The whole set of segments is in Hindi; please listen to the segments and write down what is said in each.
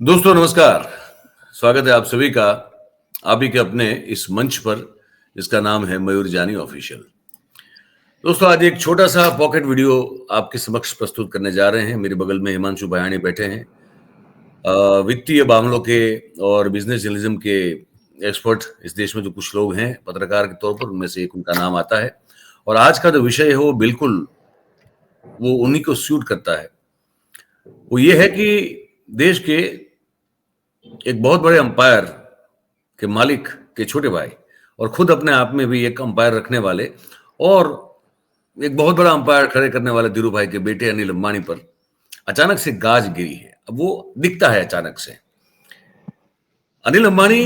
दोस्तों नमस्कार। स्वागत है आप सभी का आप ही के अपने इस मंच पर जिसका नाम है मयूर जानी ऑफिशियल। दोस्तों आज एक छोटा सा पॉकेट वीडियो आपके समक्ष प्रस्तुत करने जा रहे हैं। मेरे बगल में हिमांशु बयानी बैठे हैं, वित्तीय मामलों के और बिजनेस जर्नलिज्म के एक्सपर्ट इस देश में जो कुछ लोग हैं पत्रकार के तौर पर, उनमें से एक उनका नाम आता है। और आज का जो विषय है वो बिल्कुल वो उन्हीं को सूट करता है। वो ये है कि देश के एक बहुत बड़े अंपायर के मालिक के छोटे भाई और खुद अपने आप में भी एक अंपायर रखने वाले और एक बहुत बड़ा अंपायर खड़े करने वाले धीरू भाई के बेटे अनिल अंबानी पर अचानक से गाज गिरी है। अब वो दिखता है अचानक से। अनिल अंबानी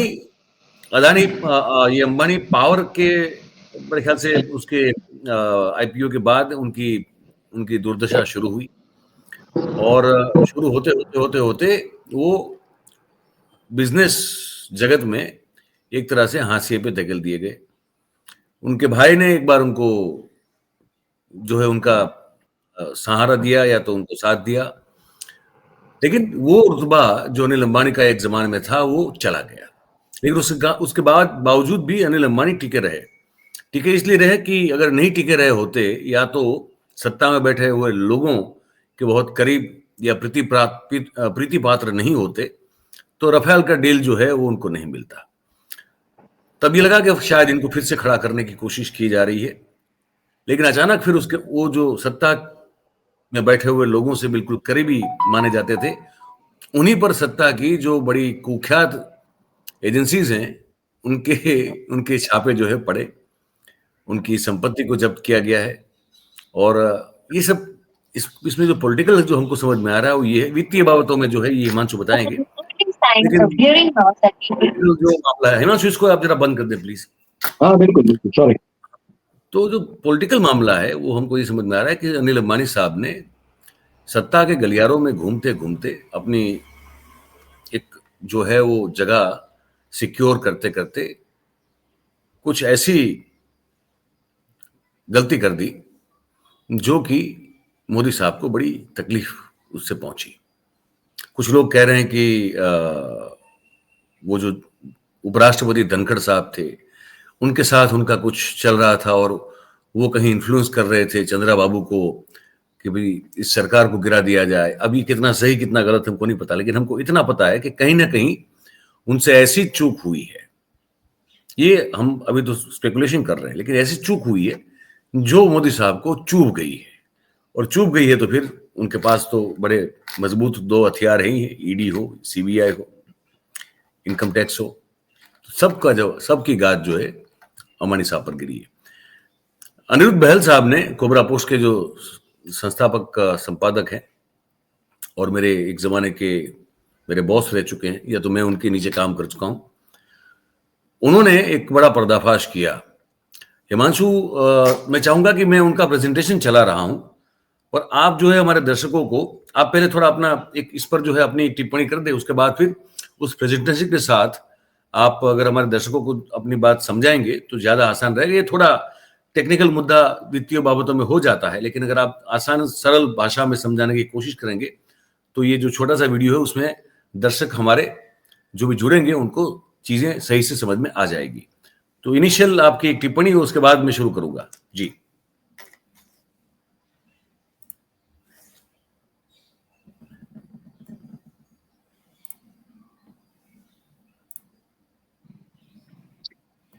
अदानी ये अंबानी पावर के मेरे ख्याल से उसके आईपीओ के बाद उनकी दुर्दशा शुरू हुई और शुरू होते होते होते होते वो बिजनेस जगत में एक तरह से हाशिए पे धकेल दिए गए। उनके भाई ने एक बार उनको जो है उनका सहारा दिया या तो उनको साथ दिया, लेकिन वो रुतबा जो अनिल अंबानी का एक जमाने में था वो चला गया। लेकिन उसके बाद बावजूद भी अनिल अंबानी टिके रहे। टिके इसलिए रहे कि अगर नहीं टिके रहे होते या तो सत्ता में बैठे हुए लोगों के बहुत करीब या प्रीति पात्र नहीं होते तो राफेल का डील जो है वो उनको नहीं मिलता। तब ये लगा कि शायद इनको फिर से खड़ा करने की कोशिश की जा रही है, लेकिन अचानक फिर उसके वो जो सत्ता में बैठे हुए लोगों से बिल्कुल करीबी माने जाते थे, उन्हीं पर सत्ता की जो बड़ी कुख्यात एजेंसीज हैं उनके छापे जो है पड़े, उनकी संपत्ति को जब्त किया गया है। और ये सब इसमें जो पॉलिटिकल जो हमको समझ में आ रहा है वो ये है, वित्तीय बाबतों में जो है ये हिमांशु बताएंगे। जो मामला है हिमांशु, इसको आप जरा बंद कर दें प्लीज। हाँ बिल्कुल, सॉरी। तो जो पॉलिटिकल मामला है वो हमको ये समझ में आ रहा है कि अनिल अंबानी साहब ने सत्ता के गलियारों में घूमते घूमते अपनी एक जो है वो जगह सिक्योर करते करते कुछ ऐसी गलती कर दी जो कि मोदी साहब को बड़ी तकलीफ उससे पहुंची। कुछ लोग कह रहे हैं कि वो जो उपराष्ट्रपति धनखड़ साहब थे उनके साथ उनका कुछ चल रहा था और वो कहीं इन्फ्लुएंस कर रहे थे चंद्रा बाबू को कि भाई इस सरकार को गिरा दिया जाए। अभी कितना सही कितना गलत हमको नहीं पता, लेकिन हमको इतना पता है कि कहीं ना कहीं उनसे ऐसी चूक हुई है, ये हम अभी तो स्पेकुलेशन कर रहे हैं, लेकिन ऐसी चूक हुई है जो मोदी साहब को चूभ गई है। और चूक गई है तो फिर उनके पास तो बड़े मजबूत दो हथियार ही हैं, ईडी हो, सीबीआई हो, इनकम टैक्स हो, सबकी गाज जो है अंबानी साहब पर गिरी है। अनिरुद्ध बहल साहब ने कोबरा पोस्ट के जो संस्थापक संपादक हैं और मेरे एक जमाने के मेरे बॉस रह चुके हैं, या तो मैं उनके नीचे काम कर चुका हूं, उन्होंने एक बड़ा पर्दाफाश किया। हिमांशु, मैं चाहूंगा कि मैं उनका प्रेजेंटेशन चला रहा हूं और आप जो है हमारे दर्शकों को आप पहले थोड़ा अपना एक इस पर जो है अपनी टिप्पणी कर दे, उसके बाद फिर उस प्रेजेंटेशन के साथ आप अगर हमारे दर्शकों को अपनी बात समझाएंगे तो ज्यादा आसान रहेगा। ये थोड़ा टेक्निकल मुद्दा वित्तीय बाबतों में हो जाता है, लेकिन अगर आप आसान सरल भाषा में समझाने की कोशिश करेंगे तो ये जो छोटा सा वीडियो है उसमें दर्शक हमारे जो भी जुड़ेंगे उनको चीजें सही से समझ में आ जाएगी। तो इनिशियल आपकी एक टिप्पणी हो, उसके बाद मैं शुरू करूंगा जी।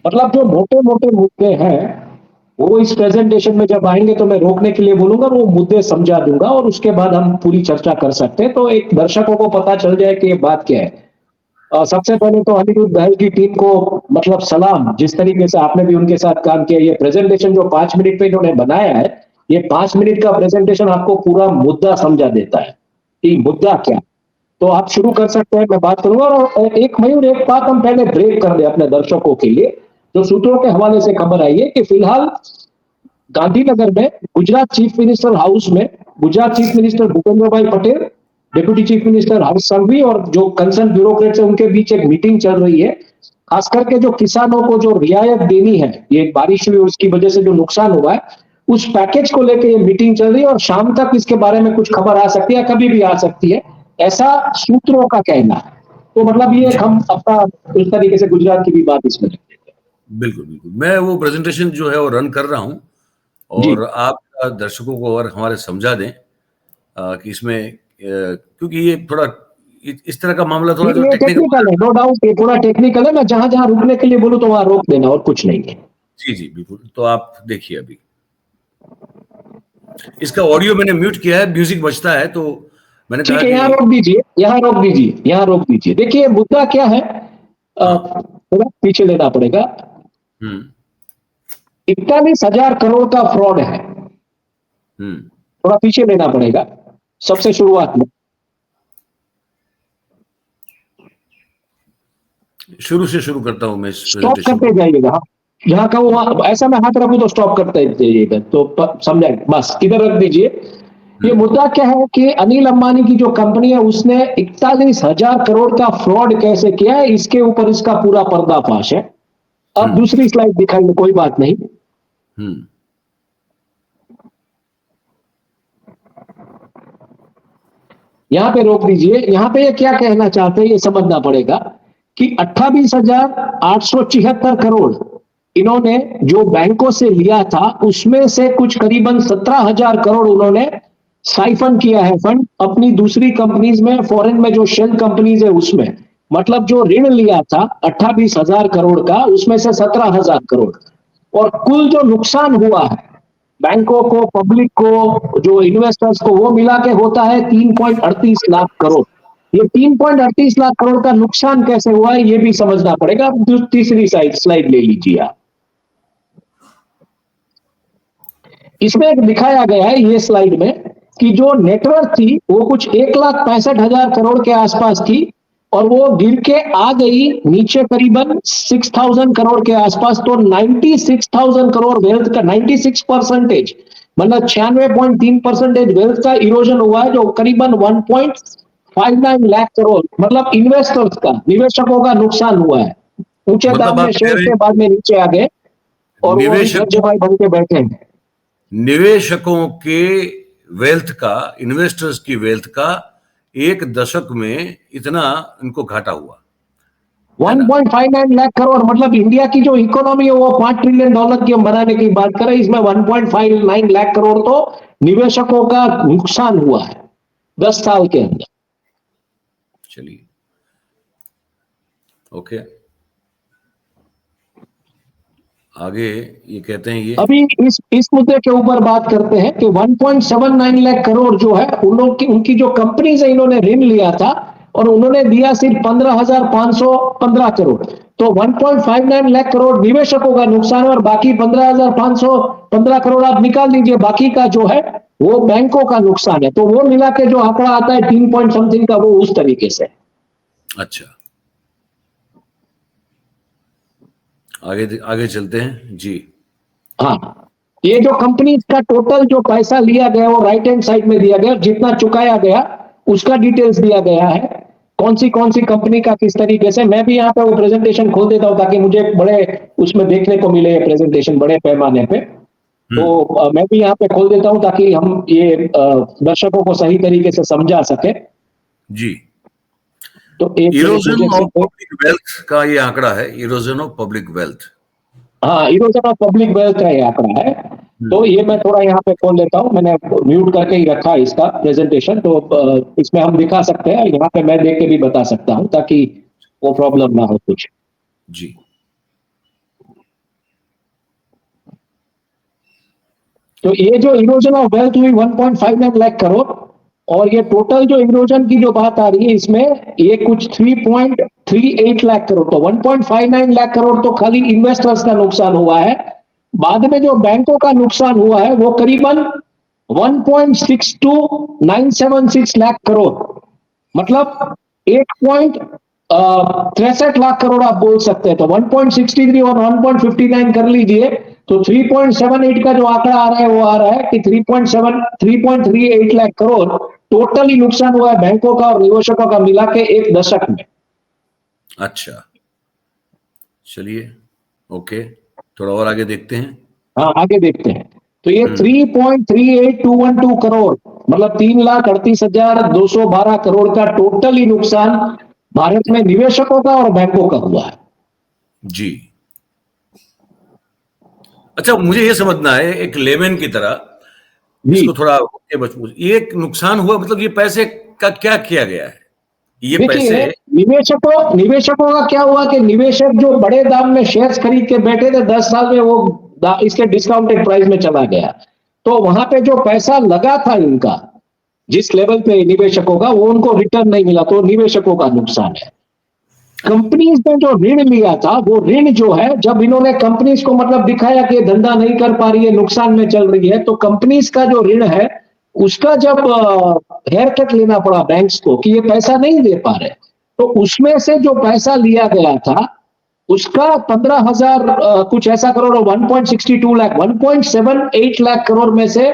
मतलब जो मोटे मोटे मुद्दे हैं वो इस प्रेजेंटेशन में जब आएंगे तो मैं रोकने के लिए बोलूंगा, वो मुद्दे समझा दूंगा और उसके बाद हम पूरी चर्चा कर सकते हैं, तो एक दर्शकों को पता चल जाए कि ये बात क्या है। सबसे पहले तो अनिरुद्ध बहल की टीम को मतलब सलाम, जिस तरीके से आपने भी उनके साथ काम किया। ये प्रेजेंटेशन जो 5 मिनट पे इन्होंने बनाया है, ये 5 मिनट का प्रेजेंटेशन आपको पूरा मुद्दा समझा देता है कि मुद्दा क्या। तो आप शुरू कर सकते हैं, मैं बात करूंगा। और एक बात हम पहले ब्रेक कर दे अपने दर्शकों के लिए। जो सूत्रों के हवाले से खबर आई है कि फिलहाल गांधीनगर में गुजरात चीफ मिनिस्टर हाउस में गुजरात चीफ मिनिस्टर भूपेंद्र भाई पटेल, डिप्टी चीफ मिनिस्टर हर्ष संघवी और जो कंसर्न ब्यूरोक्रेट्स है उनके बीच एक मीटिंग चल रही है। खास करके जो किसानों को जो रियायत देनी है, ये बारिश हुई उसकी वजह से जो नुकसान हुआ है, उस पैकेज को लेकर ये मीटिंग चल रही है और शाम तक इसके बारे में कुछ खबर आ सकती है, कभी भी आ सकती है। ऐसा सूत्रों का कहना है। तो मतलब ये हम अपना उस तरीके से गुजरात की भी बात इसमें रखते हैं। बिल्कुल बिल्कुल, मैं वो प्रेजेंटेशन जो है वो रन कर रहा हूँ, जी और आप दर्शकों को और हमारे समझा दें कि इसमें क्योंकि ये थोड़ा इस तरह का मामला थोड़ा जो ये टेक्निकल। टेक्निकल है, नो डाउट ये थोड़ा टेक्निकल है। मैं जहां जहां रुकने के लिए बोलूं तो वहां रोक देना, और कुछ नहीं है। जी जी बिल्कुल, तो आप देखिए अभी इसका ऑडियो मैंने म्यूट किया है, म्यूजिक बजता है, तो मैंने कहा ठीक है, कि यहाँ रोक दीजिए, यहाँ रोक दीजिए, यहाँ रोक दीजिए। देखिए मुद्दा क्या है, हाँ। थोड़ा पीछे लेना पड़ेगा। हम्म 41,000 करोड़ का फ्रॉड है, हम्म थोड़ा पीछे लेना पड़ेगा सबसे शुरुआत में। शुरू से शुरू करता हूं मैं इस स्टॉप प्रेजेंटेशन करते को। जाइएगा, हाँ। जहां का वो ऐसा मैं हाथ रखूं तो स्टॉप करते जाइएगा, तो समझाए बस इधर रख दीजिए। ये हम्म मुद्दा क्या है कि अनिल अंबानी की जो कंपनी है उसने 41,000 करोड़ का फ्रॉड कैसे किया है, इसके ऊपर इसका पूरा पर्दाफाश है। अब हम्म दूसरी स्लाइड दिखाइए, कोई बात नहीं। हम्म यहां पे रोक दीजिए। यहां पे ये क्या कहना चाहते हैं ये समझना पड़ेगा कि 28,876 करोड़ इन्होंने जो बैंकों से लिया था, उसमें से कुछ करीबन 17,000 करोड़ उन्होंने साइफन किया है फंड अपनी दूसरी कंपनीज में, फॉरेन में जो शेल कंपनीज है उसमें। मतलब जो ऋण लिया था 28,000 करोड़ का, उसमें से 17,000 करोड़, और कुल जो नुकसान हुआ है बैंकों को, पब्लिक को, जो इन्वेस्टर्स को, वो मिला के होता है 3.38 लाख करोड़। ये 3.38 लाख करोड़ का नुकसान कैसे हुआ है ये भी समझना पड़ेगा। अब तीसरी स्लाइड ले लीजिए आप। इसमें एक दिखाया गया है ये स्लाइड में कि जो नेटवर्क थी वो कुछ 1,65,000 करोड़ के आसपास थी, और वो गिर के आ गई नीचे करीबन 6,000 करोड़ के आसपास। तो 96,000 करोड़ वेल्थ का 96%, मतलब 96.3% वेल्थ का इरोजन हुआ है, जो करीबन 1.59 लाख करोड़, मतलब इन्वेस्टर्स का, निवेशकों का नुकसान हुआ है। ऊंचे मतलब दाम आप में कह शेयर रहे थे, हैं बाद में नीचे आ गए, और वो अभी निवेशकों धज्जे बन के बैठे हैं। निवेशकों के वेल्थ का, इन्वेस्टर्स की वेल्थ का एक दशक में इतना इनको घाटा हुआ, है ना? 1.59 लाख करोड़, मतलब इंडिया की जो इकोनॉमी है वो $5 ट्रिलियन की हम बनाने की बात करें, इसमें 1.59 लाख करोड़ तो निवेशकों का नुकसान हुआ है 10 साल के अंदर। चलिए, ओके, आगे ये कहते हैं ये। अभी इस मुद्दे के ऊपर बात करते हैं कि 1.79 लाख करोड़ जो है उन लोग की, उनकी जो कंपनीज है, इन्होंने ऋण लिया था और उन्होंने दिया सिर्फ 15,515 करोड़। तो 1.59 लाख करोड़ निवेशकों का नुकसान है, और बाकी 15,515 करोड़ आप निकाल दीजिए, बाकी का जो है वो बैंकों का नुकसान है। तो वो मिला के जो आंकड़ा आता है 3 पॉइंट समथिंग का, वो उस तरीके से। अच्छा, आगे आगे चलते हैं जी। हाँ, ये जो कंपनी का टोटल जो पैसा लिया गया वो राइट हैंड साइड में दिया गया, जितना चुकाया गया उसका डिटेल्स दिया गया है, कौन सी कंपनी का किस तरीके से। मैं भी यहाँ पे वो प्रेजेंटेशन खोल देता हूँ ताकि मुझे बड़े उसमें देखने को मिले ये प्रेजेंटेशन बड़े पैमाने पे। तो मैं भी यहाँ पे खोल देता हूँ ताकि हम ये दर्शकों को सही तरीके से समझा सके। जी, तो एक मिनट इरोजन मुझे ऑफ सिर्फ, पब्लिक वेल्थ का ये आंकड़ा है, इरोजन ऑफ पब्लिक वेल्थ। हाँ, इरोजन ऑफ पब्लिक वेल्थ का ये आंकड़ा है। तो ये मैं थोड़ा यहाँ पे खोल लेता हूँ, मैंने म्यूट करके ही रखा है इसका प्रेजेंटेशन, तो इसमें हम दिखा सकते हैं, यहाँ पे मैं देख के भी बता सकता हूँ ताकि वो प्रॉब्लम ना हो कुछ। जी, तो ये जो इरोजन ऑफ वेल्थ हुई 1.59 लाख करोड़, और ये टोटल जो इरोजन की जो बात आ रही है इसमें ये कुछ 3.38 लाख करोड़। तो 1.59 लाख करोड़ तो खाली इन्वेस्टर्स का नुकसान हुआ है। बाद में जो बैंकों का नुकसान हुआ है वो करीबन 1.62976 लाख करोड़, मतलब 1.63 लाख करोड़ आप बोल सकते हैं। तो 1.63 और 1.59 कर लीजिए, तो 3.78 का जो आंकड़ा आ रहा है वो आ रहा है कि 3.38 लाख करोड़ टोटली नुकसान हुआ है बैंकों का और निवेशकों का मिला के एक दशक में। अच्छा, चलिए, ओके, थोड़ा और आगे देखते हैं। हाँ, आगे देखते हैं। तो ये 3.38212 करोड़, मतलब 3,38,212 करोड़ का टोटली नुकसान भारत में निवेशकों का और बैंकों का हुआ है। जी। अच्छा, मुझे ये समझना है एक लेमैन की तरह, इसको थोड़ा ये नुकसान हुआ, मतलब ये पैसे का क्या किया गया है? ये देखिए, पैसे निवेशकों का क्या हुआ कि निवेशक जो बड़े दाम में शेयर्स खरीद के बैठे थे 10 साल में, वो इसके डिस्काउंटेड प्राइस में चला गया, तो वहां पे जो पैसा लगा था इनका जिस लेवल पे निवेशकों का, वो उनको रिटर्न नहीं मिला, तो निवेशकों का नुकसान है। कंपनीज ने जो ऋण लिया था, वो ऋण जो है, जब इन्होंने कंपनीज को मतलब दिखाया कि ये धंधा नहीं कर पा रही है, नुकसान में चल रही है, तो कंपनीज का जो ऋण है उसका जब हेयर कट लेना पड़ा बैंक्स को कि ये पैसा नहीं दे पा रहे, तो उसमें से जो पैसा लिया गया था उसका 15,000 कुछ ऐसा करोड़, 1.62 लाख, 1.78 लाख करोड़ में से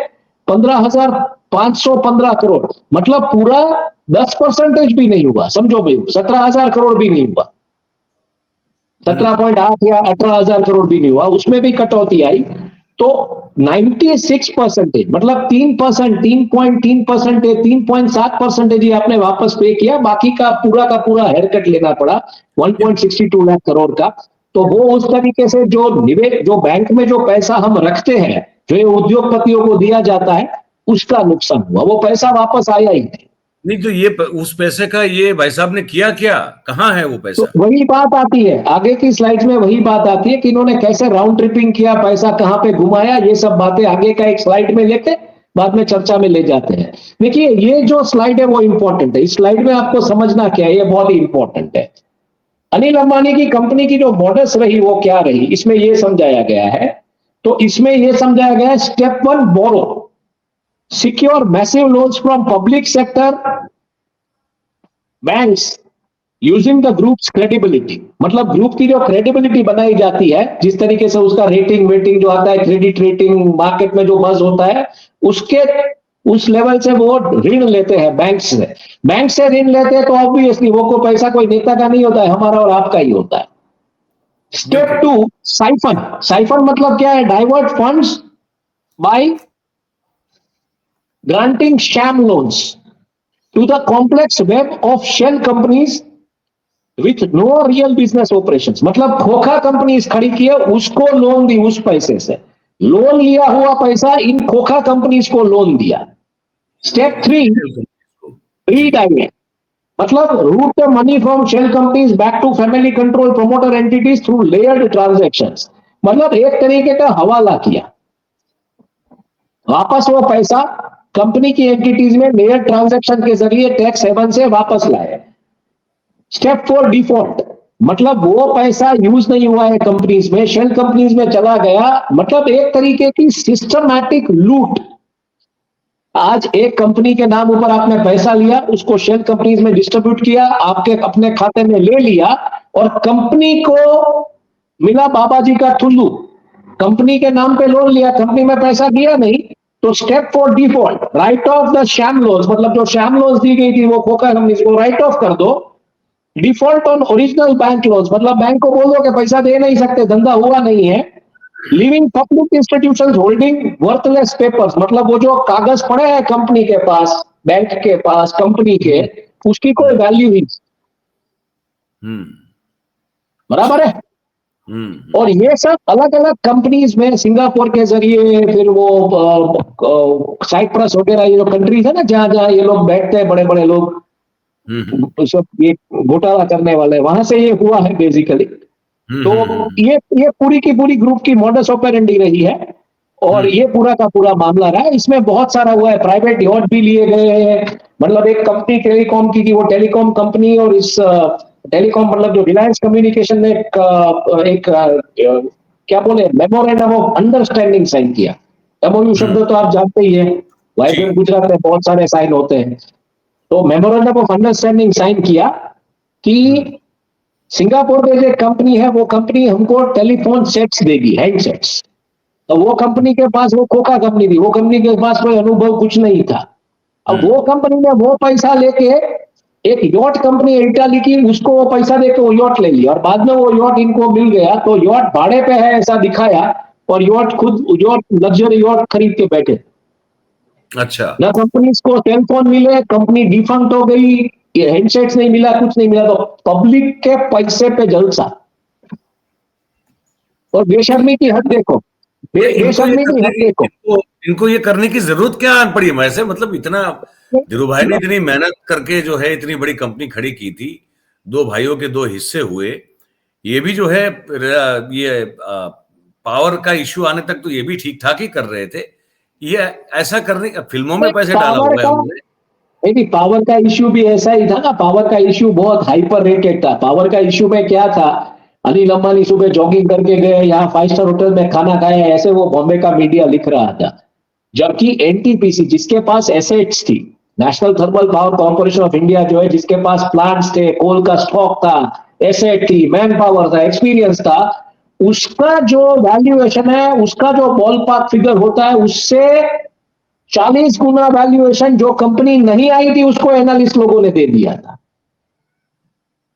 15,515 करोड़, मतलब पूरा 10% भी नहीं हुआ, समझो भाई, 17,000 करोड़ भी नहीं हुआ, 17.8 या 18,000 करोड़ भी नहीं हुआ, उसमें भी कटौती आई। तो 96%, मतलब 3%, 3.3%, 3.7% ही आपने वापस पे किया, बाकी का पूरा हेयर कट लेना पड़ा 1.62 लाख करोड़ का। तो वो उस तरीके से जो बैंक में जो पैसा हम रखते हैं, जो ये उद्योगपतियों को दिया जाता है, उसका नुकसान हुआ, वो पैसा वापस आया ही नहीं। नहीं, तो ये उस पैसे का ये भाई साहब ने किया क्या? कहाँ है वो तो पैसा? वही बात आती है आगे की स्लाइड्स में, वही बात आती है कि इन्होंने कैसे राउंड ट्रिपिंग किया, पैसा कहां पे घुमाया, ये सब बातें आगे का एक स्लाइड में लेके बाद में चर्चा में ले जाते हैं। देखिए, ये जो स्लाइड है वो इंपॉर्टेंट है, इस स्लाइड में आपको समझना क्या है, ये बहुत ही इंपॉर्टेंट है। अनिल अंबानी की कंपनी की जो मॉडल्स रही वो क्या रही, इसमें ये समझाया गया है। तो इसमें ये समझाया गया है, step 1, borrow, secure massive loans from public sector banks using the group's credibility, मतलब ग्रुप की जो क्रेडिबिलिटी बनाई जाती है, जिस तरीके से उसका रेटिंग वेटिंग जो आता है, क्रेडिट रेटिंग मार्केट में जो बज होता है, उसके उस लेवल से वो ऋण लेते हैं बैंक से ऋण लेते हैं, तो ऑब्वियसली वो को पैसा कोई नेता का नहीं होता है, हमारा और आपका ही होता है। स्टेप 2, साइफन मतलब क्या है, divert funds by granting sham loans to the complex web of shell companies with no real business operations, मतलब खोखा कंपनीज खड़ी की है, उसको लोन दी, उस पैसे से लोन लिया हुआ पैसा इन खोखा कंपनीज को लोन दिया। स्टेप 3, रीडाइवेंट, मतलब route the money from shell companies back to family control promoter entities through layered transactions, मतलब एक तरीके का हवाला किया, वापस वो पैसा कंपनी की एंटिटीज में लेयर ट्रांजैक्शन के जरिए टैक्स हेवन से वापस लाए। स्टेप 4, डिफॉल्ट, मतलब वो पैसा यूज नहीं हुआ है कंपनीज में, शेल कंपनीज में चला गया, मतलब एक तरीके की सिस्टमैटिक लूट। आज एक कंपनी के नाम ऊपर आपने पैसा लिया, उसको शेल कंपनीज में डिस्ट्रीब्यूट किया, आपके अपने खाते में ले लिया, और कंपनी को मिला बाबा जी का ठुल्लू, कंपनी के नाम पे लोन लिया, कंपनी में पैसा दिया नहीं। तो step 4, default, right of the sham loans, मतलब जो शैम लोन्स दी गई थी वो खोखा कंपनी को राइट ऑफ कर दो। Default on original bank loans, मतलब बैंक को बोल दो कि पैसा दे नहीं सकते, धंधा हुआ नहीं है। Living public institutions holding worthless papers, मतलब वो जो कागज पड़े हैं कंपनी के पास, बैंक के पास, कंपनी के, उसकी कोई वैल्यू ही, बराबर है। और ये सब अलग अलग कंपनीज में, सिंगापुर के जरिए, फिर वो साइप्रस वगैरह, ये जो कंट्रीज है ना, जहां जहां ये लोग बैठते हैं, बड़े बड़े लोग सब ये घोटाला करने वाले, वहां से ये हुआ है बेसिकली। तो ये पूरी की पूरी ग्रुप की मॉडस ऑपरेंडी रही है, और ये पूरा का पूरा मामला रहा है। इसमें बहुत सारा हुआ है, प्राइवेट यॉट भी लिए गए हैं, मतलब एक कंपनी टेलीकॉम की थी, वो टेलीकॉम कंपनी, और इस टेलीकॉम मतलब जो रिलायंस कम्युनिकेशन ने एक क्या बोले, मेमोरेंडम ऑफ अंडरस्टैंडिंग साइन किया। एमओयू शब्द तो आप जानते ही है, वाइब्रेंट गुजरात में बहुत सारे साइन होते हैं। तो मेमोरेंडम ऑफ अंडरस्टैंडिंग साइन किया कि सिंगापुर में जो कंपनी है, वो कंपनी हमको टेलीफोन सेट्स देगी, हैंडसेट्स। तो वो कंपनी के पास, वो खोखा कंपनी थी, वो कंपनी के पास कोई अनुभव कुछ नहीं था। अब वो कंपनी ने वो पैसा लेके एक यॉट कंपनी इटाली की, उसको वो पैसा देके वो यॉट ले लिया, और बाद में वो यॉट इनको मिल गया, तो यॉट भाड़े पे है ऐसा दिखाया, और यॉट खुद, यॉट लग्जरी यॉट खरीद के बैठे। अच्छा। ना कंपनीज को टेलीफोन मिले, कंपनी डिफंक्ट हो गई, ये हैंडसेट्स नहीं मिला, कुछ नहीं मिला, तो पब्लिक के पैसे पे जलसा। और बेशर्मी की हद देखो, बेशर्मी की हद देखो। इनको ये करने की जरूरत क्या पड़ी है वैसे? मतलब इतना धीरू भाई ने इतनी मेहनत करके जो है इतनी बड़ी कंपनी खड़ी की थी, दो भाइयों के दो हिस्से हुए, ये भी जो है ये पावर का इश्यू आने तक तो ये भी ठीक ठाक ही कर रहे थे। ये ऐसा करने फिल्मों में पैसे डाला पावर हुआ है का उन्होंने। नहीं, पावर का इश्यू भी ऐसा ही था ना। पावर का इश्यू बहुत हाइपर रेटेड था। पावर का इश्यू में क्या था, अनिल अंबानी सुबह जॉगिंग करके गए, यहाँ 5 स्टार होटल में खाना खाया, ऐसे वो बॉम्बे का मीडिया लिख रहा था। जबकि एनटीपीसी जिसके पास एसेट्स थी, national thermal power corporation of India जो है, जिसके पास प्लांट्स थे, कोल का स्टॉक था, एसेट थी, मैन पावर था, एक्सपीरियंस था, उसका जो वैल्यूएशन है, उसका जो बॉल पार्क फिगर होता है, उससे 40 गुना वैल्यूएशन जो कंपनी नहीं आई थी उसको एनालिस्ट लोगों ने दे दिया था।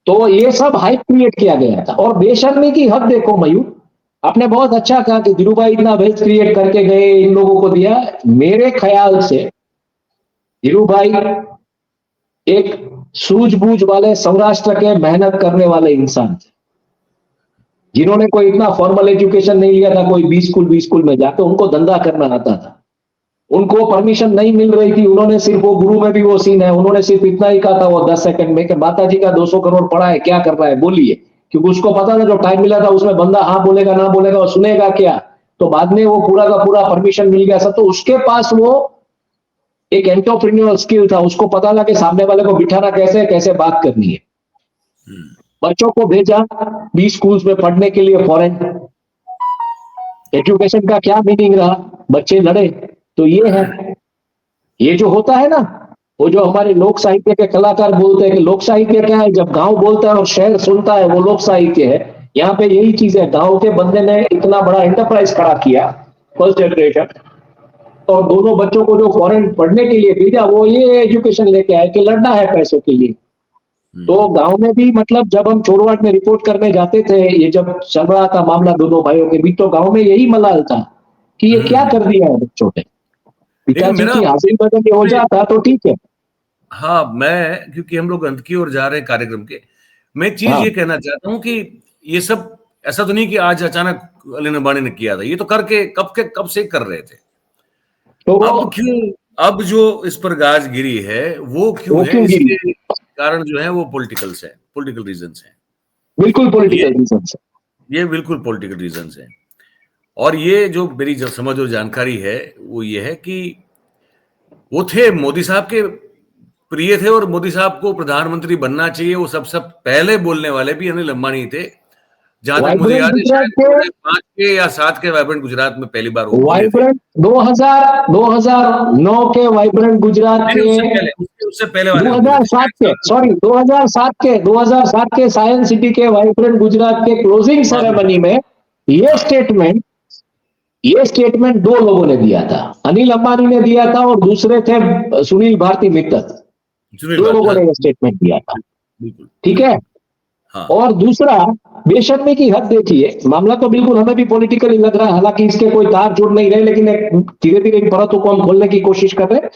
तो ये सब हाइप क्रिएट किया गया था। और बेशर्मी की हद देखो मयूर, आपने बहुत अच्छा कहा कि धीरू भाई इतना वेल्थ क्रिएट करके गए, इन लोगों को दिया। मेरे ख्याल से धीरू भाई एक सूझबूझ वाले, सौराष्ट्र के मेहनत करने वाले इंसान थे, जिन्होंने कोई इतना फॉर्मल एजुकेशन नहीं लिया था, कोई बी स्कूल में जाकर, उनको धंधा करना आता था। उनको परमिशन नहीं मिल रही थी, उन्होंने सिर्फ, वो गुरु में भी वो सीन है, उन्होंने सिर्फ इतना ही कहा था वो 10 सेकंड में कि माता जी का 200 करोड़ पड़ा है, क्या कर रहा है बोलिए। क्योंकि उसको पता था जो टाइम मिला था उसमें बंदा हाँ बोलेगा ना बोलेगा और सुनेगा क्या। तो बाद में वो पूरा का पूरा परमिशन मिल गया सब। तो उसके पास वो एक एंटरप्रेन्योर स्किल था, उसको पता था कि सामने वाले को बिठाना कैसे, कैसे बात करनी है। बच्चों को भेजा 20 स्कूल्स में पढ़ने के लिए फॉरेन। एजुकेशन का क्या मीनिंग रहा, बच्चे लड़े। तो ये है, ये जो होता है ना, वो जो हमारे लोक साहित्य के कलाकार बोलते हैं कि लोक साहित्य क्या है, जब गांव बोलता है और शहर सुनता है वो लोक साहित्य है। यहाँ पे यही चीज है, गांव के बंदे ने इतना बड़ा एंटरप्राइज खड़ा किया, फर्स्ट जनरेशन, और दोनों बच्चों को जो फॉरेन पढ़ने के लिए भेजा, वो ये एजुकेशन लेके आए कि लड़ना है पैसों के लिए। तो गांव में भी, मतलब जब हम चोरवाट में रिपोर्ट करने जाते थे, ये जब चल रहा था मामला दोनों भाइयों के बीच, तो गांव में यही मलाल था कि ये क्या कर दिया है बच्चों ने। पिताजी की हाजिर बदल हो जाता तो ठीक है। हाँ, मैं क्योंकि हम लोग अंत की ओर जा रहे हैं कार्यक्रम के, मैं एक चीज ये कहना चाहता हूँ कि ये सब ऐसा तो नहीं कि आज अचानक अनिल अंबानी ने किया था, ये तो करके कब से कर रहे थे। तो अब क्यों, अब जो इस पर गाज गिरी है वो क्यों है? इसके कारण जो है वो पॉलिटिकल रीजंस हैं। बिल्कुल पॉलिटिकल रीजंस है, ये बिल्कुल पॉलिटिकल रीजंस हैं। और ये जो मेरी समझ और जानकारी है वो ये है कि वो थे मोदी साहब के प्रिय थे और मोदी साहब को प्रधानमंत्री बनना चाहिए, वो सब पहले बोलने वाले भी अनिल अंबानी थे। जहां तक मुझे याद है शायद 2005 के या 7 के वाइब्रेंट गुजरात में पहली बार वो बोले थे। 2009 के वाइब्रेंट गुजरात के, उससे पहले वाले 2007 के, सॉरी 2007 के साइंस सिटी के वाइब्रेंट गुजरात के क्लोजिंग सेरेमनी में ये स्टेटमेंट दो लोगों ने दिया था, अनिल अंबानी ने दिया था और दूसरे थे सुनील भारती मित्तल। दो लोगों ने ये स्टेटमेंट दिया था, ठीक है। हाँ। और दूसरा, बेशर्मी की हद देखिए, मामला तो बिल्कुल हमें भी पॉलिटिकली लग रहा है, हालांकि इसके कोई तार जुड़ नहीं रहे, लेकिन धीरे धीरे इन परतों को हम खोलने की कोशिश कर रहे हैं।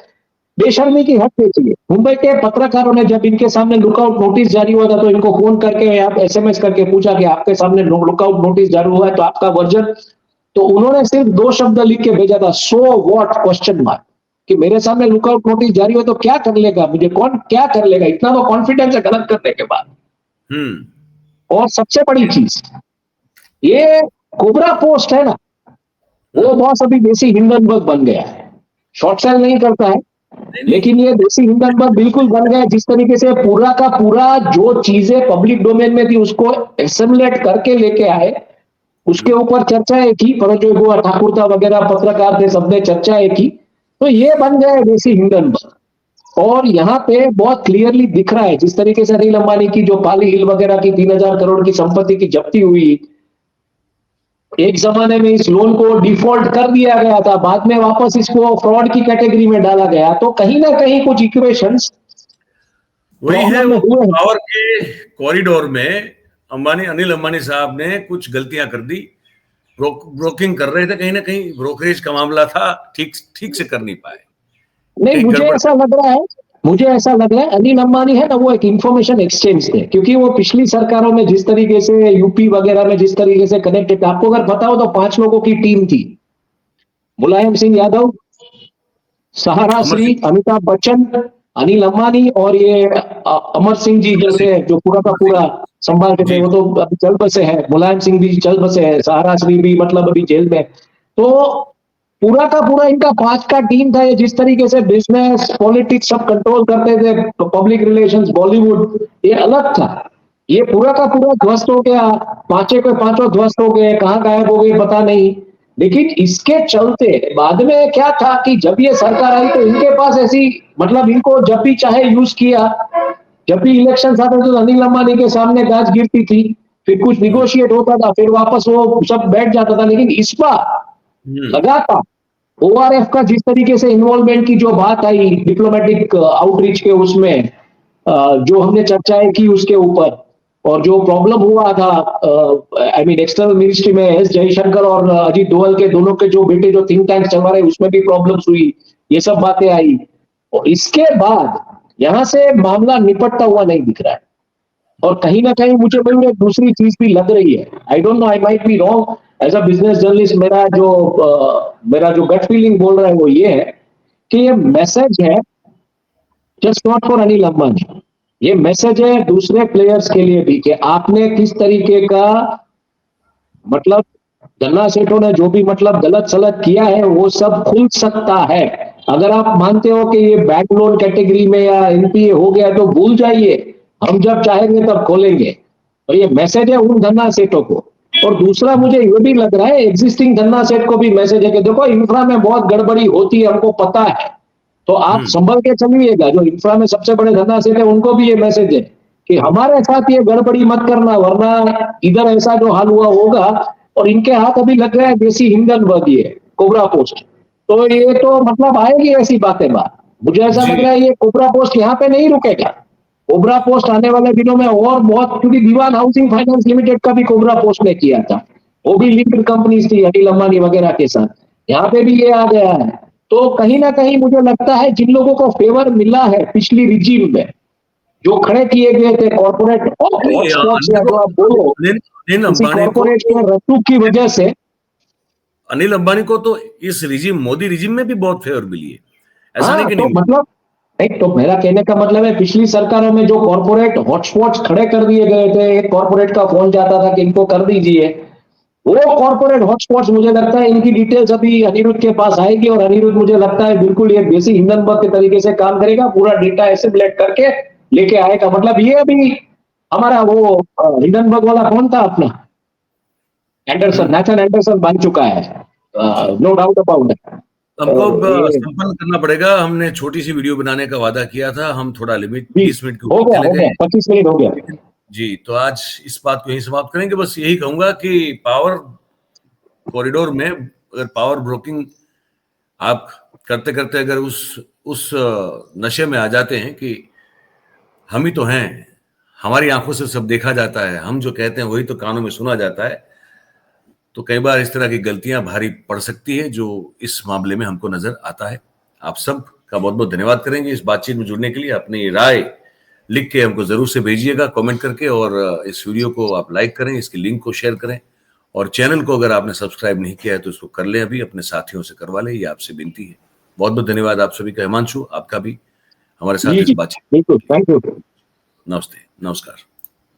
बेशर्मी की हद देखिए, मुंबई के पत्रकारों ने जब इनके सामने लुकआउट नोटिस जारी हुआ था, तो इनको फोन करके आप एसएमएस करके पूछा कि आपके सामने लुकआउट नोटिस जारी हुआ है तो आपका वर्जन। तो उन्होंने सिर्फ 2 शब्द लिख के भेजा था, सो व्हाट क्वेश्चन मार्क, कि मेरे सामने लुकआउट नोटिस जारी हुआ तो क्या कर लेगा, मुझे कौन क्या कर लेगा, इतना तो कॉन्फिडेंस है गलत करने के बाद। और सबसे बड़ी चीज, ये कोबरा पोस्ट है ना, वो बॉस अभी देसी हिंडनबर्ग बन गया है, शॉर्ट सेल नहीं करता है, लेकिन ये देसी हिंडनबर्ग बिल्कुल बन गया है। जिस तरीके से पूरा का पूरा जो चीजें पब्लिक डोमेन में थी उसको एसेम्बलेट करके लेके आए, उसके ऊपर चर्चाएं की, परंतु जो ठाकुर था वगैरह पत्रकार थे, सबने चर्चाएं की, तो ये बन गए देसी हिंडनबर्ग। और यहाँ पे बहुत क्लियरली दिख रहा है, जिस तरीके से अनिल अंबानी की जो पाली हिल वगैरह की 3000 करोड़ की संपत्ति की जब्ती हुई, एक जमाने में इस लोन को डिफॉल्ट कर दिया गया था, बाद में वापस इसको फ्रॉड की कैटेगरी में डाला गया। तो कहीं ना कहीं कुछ इक्वेशंस वही है, पावर के कॉरिडोर में अनिल अंबानी साहब ने कुछ गलतियां कर दी, ब्रोकिंग कर रहे थे, कहीं ना कहीं ब्रोकरेज का मामला था, ठीक से कर नहीं पाए। नहीं, कहीं मुझे गड़बड़। ऐसा लग रहा है, मुझे ऐसा लग रहा है अनिल अंबानी है ना, वो एक इंफॉर्मेशन एक्सचेंज थे, क्योंकि वो पिछली सरकारों में जिस तरीके से यूपी वगैरह में जिस तरीके से कनेक्टेड, आपको अगर पता हो तो 5 लोगों की टीम थी। मुलायम सिंह यादव, सहारा अमर श्री, सिंह, अमिताभ बच्चन, अनिल अंबानी और ये अमर सिंह जी अमर जो सिंह, थे, जो पूरा का अमर सिंह। पूरा संभालते थे, जी वो जी। तो अभी चल बसे हैं। मुलायम सिंह भी चल बसे हैं, सहारा श्री भी मतलब अभी जेल में। तो पूरा का पूरा इनका 5 का टीम था। ये जिस तरीके से बिजनेस पॉलिटिक्स सब कंट्रोल करते थे, पब्लिक रिलेशंस, बॉलीवुड, ये अलग था। ये पूरा का पूरा ध्वस्त हो गया, पांचों के पांचों ध्वस्त हो गए, कहाँ गायब हो गए पता नहीं। लेकिन इसके चलते बाद में क्या था कि जब ये सरकार आई तो इनके पास ऐसी, मतलब इनको जब भी चाहे यूज किया। जब भी इलेक्शन आते थे तो अनिल अंबानी के सामने गाज गिरती थी, फिर कुछ हम्म निगोशिएट होता था, फिर वापस वो सब बैठ जाता था। लेकिन इस बार हम्म। लगातार ओआरएफ का जिस तरीके से इन्वॉल्वमेंट की जो बात आई डिप्लोमेटिक आउटरीच के उसमें, जो हमने चर्चाएं की उसके ऊपर, और जो प्रॉब्लम हुआ था आई मीन एक्सटर्नल मिनिस्ट्री में एस जयशंकर और अजीत डोभाल के दोनों के जो बेटे जो थिंक टैंक चलवा रहे, उसमें भी प्रॉब्लम्स हुई, ये सब बातें आई। और इसके बाद यहां से मामला निपटता हुआ नहीं दिख रहा है। और कहीं ना कहीं मुझे भाई एक दूसरी चीज भी लग रही है, I don't know, I might be wrong. As a business journalist मेरा जो गट फीलिंग बोल रहा है वो ये है कि ये मैसेज है just not for Anil Ambani, ये मैसेज है दूसरे प्लेयर्स के लिए भी, कि आपने किस तरीके का, मतलब गन्ना सेठों ने जो भी मतलब गलत सलत किया है वो सब खुल सकता है। अगर आप मानते हो कि ये बैंक लोन कैटेगरी में या एनपीए हो गया तो भूल जाइए, हम जब चाहेंगे तब खोलेंगे। और ये मैसेज है उन धन्ना सेठों को। और दूसरा मुझे ये भी लग रहा है एग्जिस्टिंग धन्ना सेठ को भी मैसेज है कि देखो इंफ्रा में बहुत गड़बड़ी होती है, हमको पता है, तो आप हम्म। संभल के चलिएगा। जो इंफ्रा में सबसे बड़े धंधा सेठ है उनको भी ये मैसेज है कि हमारे साथ ये गड़बड़ी मत करना, वरना इधर ऐसा जो हाल हुआ होगा। और इनके हाथ अभी लग रहा है देसी हिंडनबर्ग, ये कोबरा पोस्ट, तो ये तो मतलब आएगी ऐसी बातें बात। मुझे ऐसा जी लग रहा है ये कोबरा पोस्ट यहाँ पे नहीं रुकेगा। कोबरा पोस्ट आने वाले दिनों में और बहुत, क्योंकि दीवान हाउसिंग फाइनेंस लिमिटेड का भी कोबरा पोस्ट ने किया था, वो भी लिंक्ड कंपनीज थी अनिल अंबानी वगैरह के साथ, यहाँ पे भी ये आ गया है। तो कहीं ना कहीं मुझे लगता है जिन लोगों को फेवर मिला है पिछली रिजीम में, जो खड़े किए गए थे कॉर्पोरेट नहीं, हॉटस्पॉट्स या जो आप बोलो, अनिल अनिल किसी अंबानी को कॉर्पोरेट तो, के रसूख की वजह से। अनिल अंबानी को तो इस रिजिम, मोदी रिजिम में भी बहुत फेवर मिली है। ऐसा नहीं हाँ कि तो नहीं मिली। मतलब, एक तो मेरा कहने का मतलब है पिछली सरकारों में जो कॉर्पोरेट हॉटस्पॉट्स खड़े कर दिए गए थे, एक कॉर्पोरेट का फोन जाता था कि इनको कर दीजिए, वो कॉर्पोरेट हॉटस्पॉट्स मुझे लगता है इनकी डिटेल्स अभी अनिरुद्ध के पास आएगी, और अनिरुद्ध मुझे लगता है बिल्कुल ये देसी हिंडनबर्ग के तरीके से काम करेगा, पूरा डेटा एसिमुलेट करके लेके आएगा। मतलब ये अभी हमारा वो हिंडनबर्ग वाला कौन था अपना, एंडरसन, हम्म। नेथन एंडरसन बन चुका है, जी। No doubt about that. हमको ये संपन्न करना पड़ेगा। हमने छोटी सी वीडियो बनाने का वादा किया था, हम थोड़ा लिमिट भी 20 मिनट के ऊपर चले हो गए। गया, 25 मिनट हो गया। लेकिन जी, तो आज इस बात को यहीं समाप्त करेंगे। बस यही कहूंगा कि पावर कॉरिडोर में अगर पावर ब्रोकिंग आप करते करते अगर उस नशे में आ जाते हैं कि हम ही तो हैं, हमारी आंखों से सब देखा जाता है, हम जो कहते हैं वही तो कानों में सुना जाता है, तो कई बार इस तरह की गलतियां भारी पड़ सकती है, जो इस मामले में हमको नजर आता है। आप सब का बहुत बहुत धन्यवाद करेंगे इस बातचीत में जुड़ने के लिए। अपनी राय लिख के हमको जरूर से भेजिएगा कमेंट करके, और इस वीडियो को आप लाइक करें, इसकी लिंक को शेयर करें, और चैनल को अगर आपने सब्सक्राइब नहीं किया है तो इसको कर लें, अभी अपने साथियों से करवा लें, ये आपसे विनती है। बहुत बहुत धन्यवाद आप सभी का। हिमांशु, आपका भी हमारे जी साथ इस जी, बातचीत बिल्कुल, के लिए। Thank you. नमस्ते, नमस्कार।